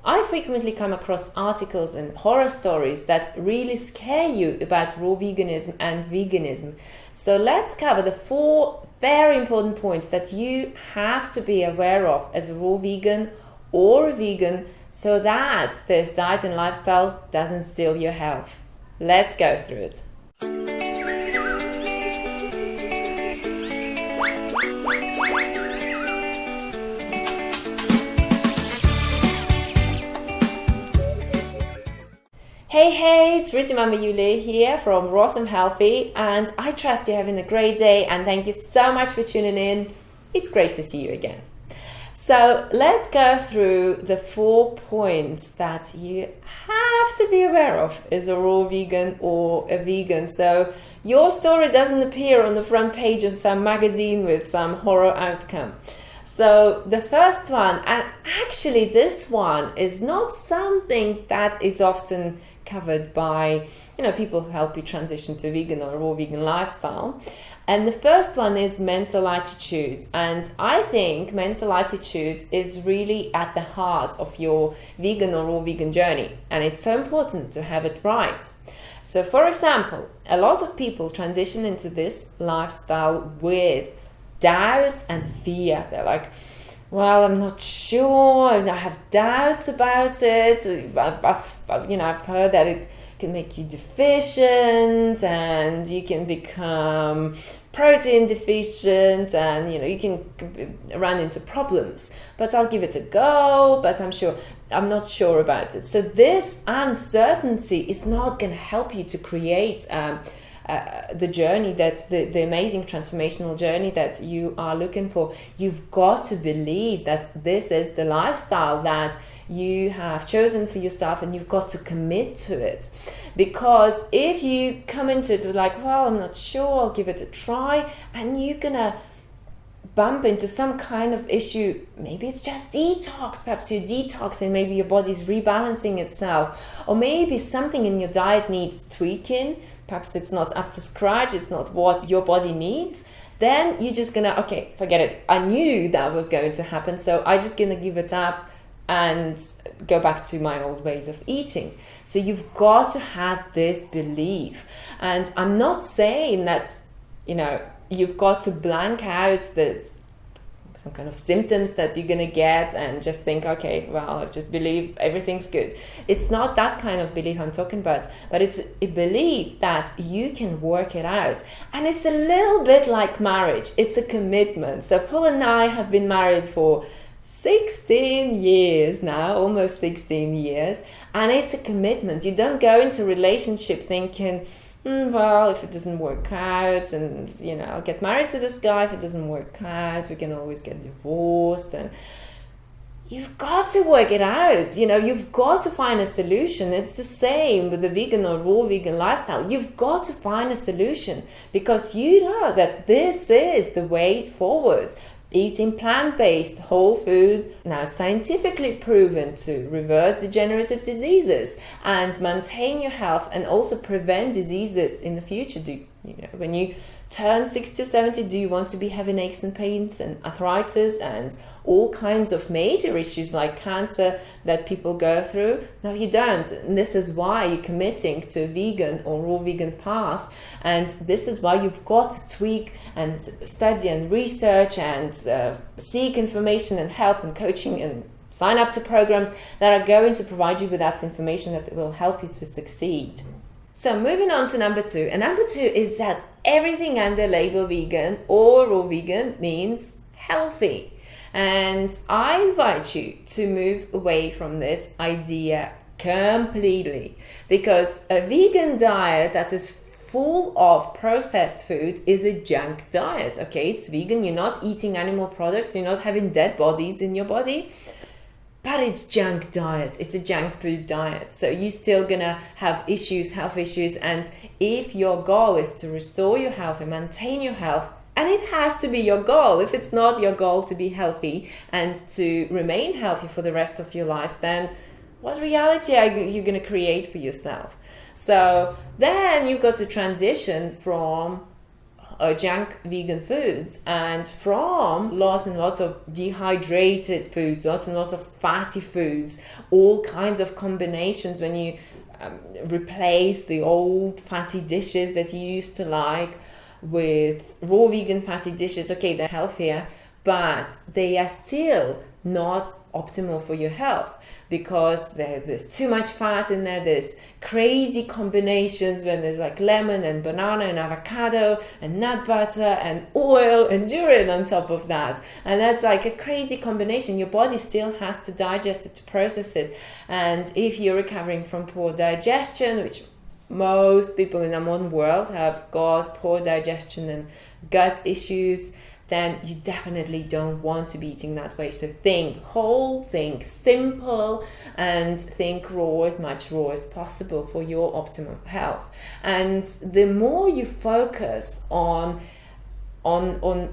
I frequently come across articles and horror stories that really scare you about raw veganism and veganism. So let's cover the 4 very important points that you have to be aware of as a raw vegan or a vegan so that this diet and lifestyle doesn't steal your health. Let's go through it. Hey, it's Riti Mama Yuli here from Raw and Healthy, and I trust you're having a great day and thank you so much for tuning in. It's great to see you again. So let's go through the 4 points that you have to be aware of as a raw vegan or a vegan. So your story doesn't appear on the front page of some magazine with some horror outcome. So the first one, and actually this one is not something that is often covered by people who help you transition to vegan or raw vegan lifestyle. And the first one is mental attitude. And I think mental attitude is really at the heart of your vegan or raw vegan journey. And it's so important to have it right. So for example, a lot of people transition into this lifestyle with doubt and fear. They're like, well, I'm not sure, I have doubts about it. I've heard that it can make you deficient and you can become protein deficient and you can run into problems. But I'll give it a go, but I'm not sure about it. So this uncertainty is not going to help you to create the journey, that's the amazing transformational journey that you are looking for. You've got to believe that this is the lifestyle that you have chosen for yourself, and you've got to commit to it. Because if you come into it with like, well, I'm not sure, I'll give it a try, and you're gonna bump into some kind of issue. Maybe it's just detox, perhaps you're detoxing, maybe your body's rebalancing itself, or maybe something in your diet needs tweaking. Perhaps it's not up to scratch, it's not what your body needs. Then you're just gonna, okay, forget it. I knew that was going to happen, so I'm just gonna give it up and go back to my old ways of eating. So you've got to have this belief. And I'm not saying that, you've got to blank out some kind of symptoms that you're gonna get and just think, okay, well, I just believe everything's good. It's not that kind of belief I'm talking about, but it's a belief that you can work it out. And it's a little bit like marriage. It's a commitment. So Paul and I have been married for 16 years now, almost 16 years. And it's a commitment. You don't go into a relationship thinking, well, if it doesn't work out, and I'll get married to this guy. If it doesn't work out, we can always get divorced. And you've got to work it out. You've got to find a solution. It's the same with the vegan or raw vegan lifestyle. You've got to find a solution because you know that this is the way forward. Eating plant-based whole foods, now scientifically proven to reverse degenerative diseases and maintain your health and also prevent diseases in the future. When you turn 60 or 70, do you want to be having aches and pains and arthritis and all kinds of major issues like cancer that people go through? No, you don't. And this is why you're committing to a vegan or raw vegan path. And this is why you've got to tweak and study and research and seek information and help and coaching and sign up to programs that are going to provide you with that information that will help you to succeed. So moving on to number 2. And number 2 is that everything under label vegan or raw vegan means healthy. And I invite you to move away from this idea completely, because a vegan diet that is full of processed food is a junk diet. Okay, it's vegan, you're not eating animal products, you're not having dead bodies in your body, but it's junk diet. It's a junk food diet. So you're still gonna have issues, health issues. And if your goal is to restore your health and maintain your health, and it has to be your goal. If it's not your goal to be healthy and to remain healthy for the rest of your life, then what reality are you going to create for yourself? So then you've got to transition from junk vegan foods, and from lots and lots of dehydrated foods, lots and lots of fatty foods, all kinds of combinations. When you replace the old fatty dishes that you used to like with raw vegan fatty dishes, okay, they're healthier, but they are still not optimal for your health, because there's too much fat in there. There's crazy combinations when there's like lemon and banana and avocado and nut butter and oil and durian on top of that, and that's like a crazy combination. Your body still has to digest it, to process it. And if you're recovering from poor digestion, which most people in the modern world have got poor digestion and gut issues, then you definitely don't want to be eating that way. So think whole, think simple, and think raw, as much raw as possible for your optimal health. And the more you focus on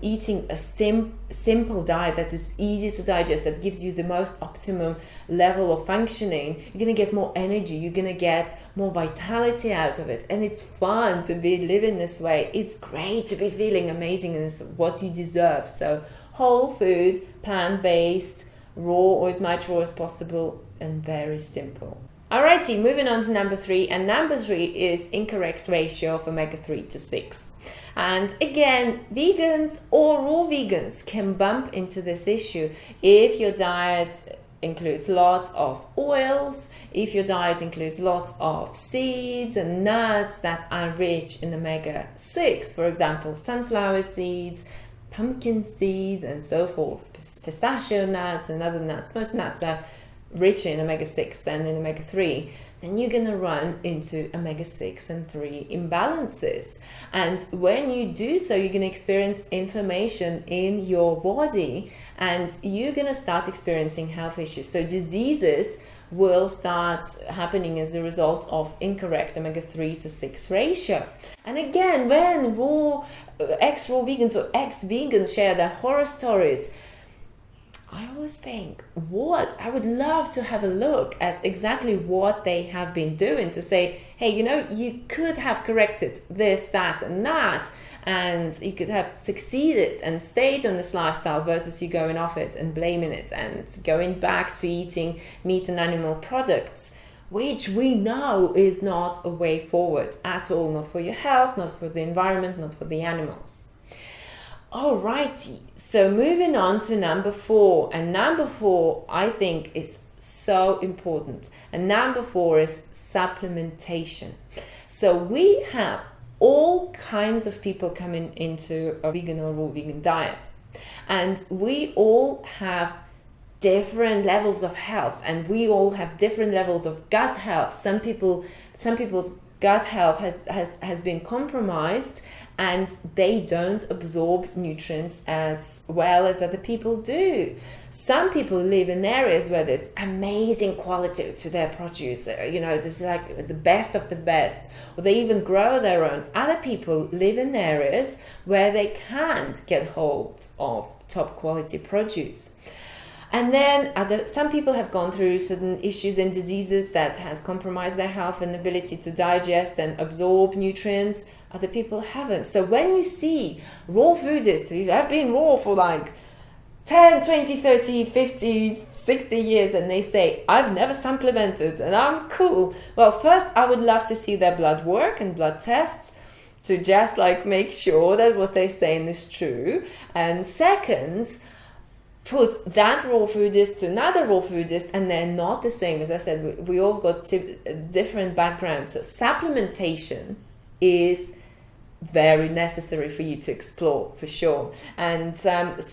eating a simple diet that is easy to digest, that gives you the most optimum level of functioning, you're going to get more energy, you're going to get more vitality out of it, and it's fun to be living this way. It's great to be feeling amazing, and it's what you deserve. So whole food, plant-based, raw or as much raw as possible, and very simple. Alrighty, moving on to number 3, and number 3 is incorrect ratio of omega-3 to 6. And again, vegans or raw vegans can bump into this issue if your diet includes lots of oils, if your diet includes lots of seeds and nuts that are rich in omega-6, for example, sunflower seeds, pumpkin seeds, and so forth, pistachio nuts and other nuts. Most nuts are richer in omega-6 than in omega-3. Then you're going to run into omega-6 and 3 imbalances. And when you do so, you're going to experience inflammation in your body, and you're going to start experiencing health issues. So diseases will start happening as a result of incorrect omega-3 to 6 ratio. And again, when ex-raw vegans or ex-vegans share their horror stories, I always think, I would love to have a look at exactly what they have been doing to say, hey, you could have corrected this, that, and that, and you could have succeeded and stayed on this lifestyle versus you going off it and blaming it and going back to eating meat and animal products, which we know is not a way forward at all, not for your health, not for the environment, not for the animals. Alrighty, so moving on to number 4, and number 4 I think is so important, and number 4 is supplementation. So we have all kinds of people coming into a vegan or raw vegan diet, and we all have different levels of health, and we all have different levels of gut health. Some people's gut health has been compromised, and they don't absorb nutrients as well as other people do. Some people live in areas where there's amazing quality to their produce. This is like the best of the best, or they even grow their own. Other people live in areas where they can't get hold of top quality produce. And then some people have gone through certain issues and diseases that has compromised their health and ability to digest and absorb nutrients. Other people haven't. So when you see raw foodists who have been raw for like 10, 20, 30, 50, 60 years, and they say, I've never supplemented and I'm cool. Well, first, I would love to see their blood work and blood tests to just make sure that what they're saying is true. And second, put that raw foodist to another raw foodist, and they're not the same. As I said, we all got different backgrounds. So supplementation is very necessary for you to explore, for sure. And certainly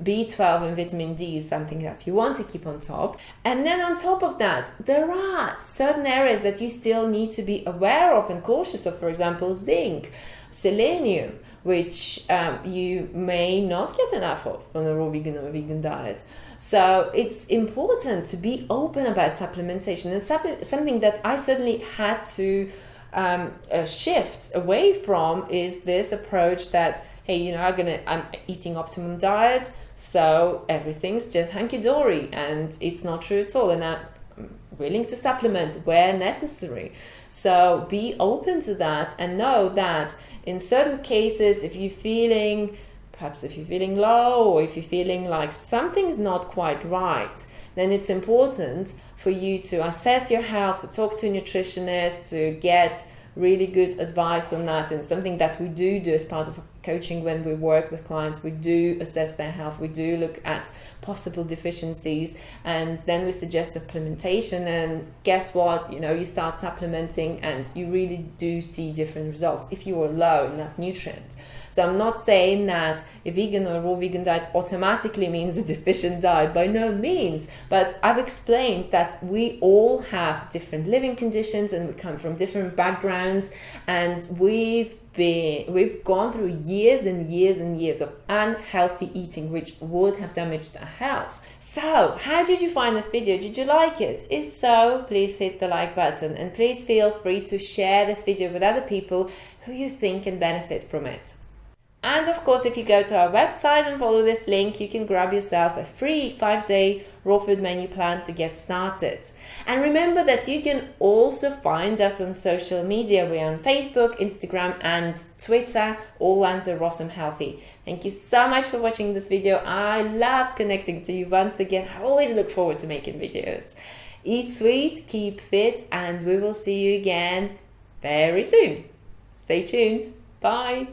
B12 and vitamin D is something that you want to keep on top. And then on top of that, there are certain areas that you still need to be aware of and cautious of. For example, zinc, selenium, which you may not get enough of on a raw vegan or vegan diet. So it's important to be open about supplementation. And something that I certainly had to shift away from is this approach that, hey, I'm eating optimum diet, so everything's just hunky-dory, and it's not true at all. And willing to supplement where necessary. So be open to that, and know that in certain cases, if you're feeling low, or if you're feeling like something's not quite right, then it's important for you to assess your health, to talk to a nutritionist, to get really good advice on that. And something that we do as part of coaching when we work with clients, we do assess their health, we do look at possible deficiencies, and then we suggest supplementation. And guess what, you start supplementing and you really do see different results if you are low in that nutrient. So I'm not saying that a vegan or raw vegan diet automatically means a deficient diet, by no means. But I've explained that we all have different living conditions and we come from different backgrounds, and we've gone through years and years and years of unhealthy eating, which would have damaged our health. So how did you find this video? Did you like it? If so, please hit the like button, and please feel free to share this video with other people who you think can benefit from it. And of course, if you go to our website and follow this link, you can grab yourself a free 5-day raw food menu plan to get started. And remember that you can also find us on social media. We're on Facebook, Instagram and Twitter, all under Rossum Healthy. Thank you so much for watching this video. I loved connecting to you once again. I always look forward to making videos. Eat sweet, keep fit, and we will see you again very soon. Stay tuned. Bye.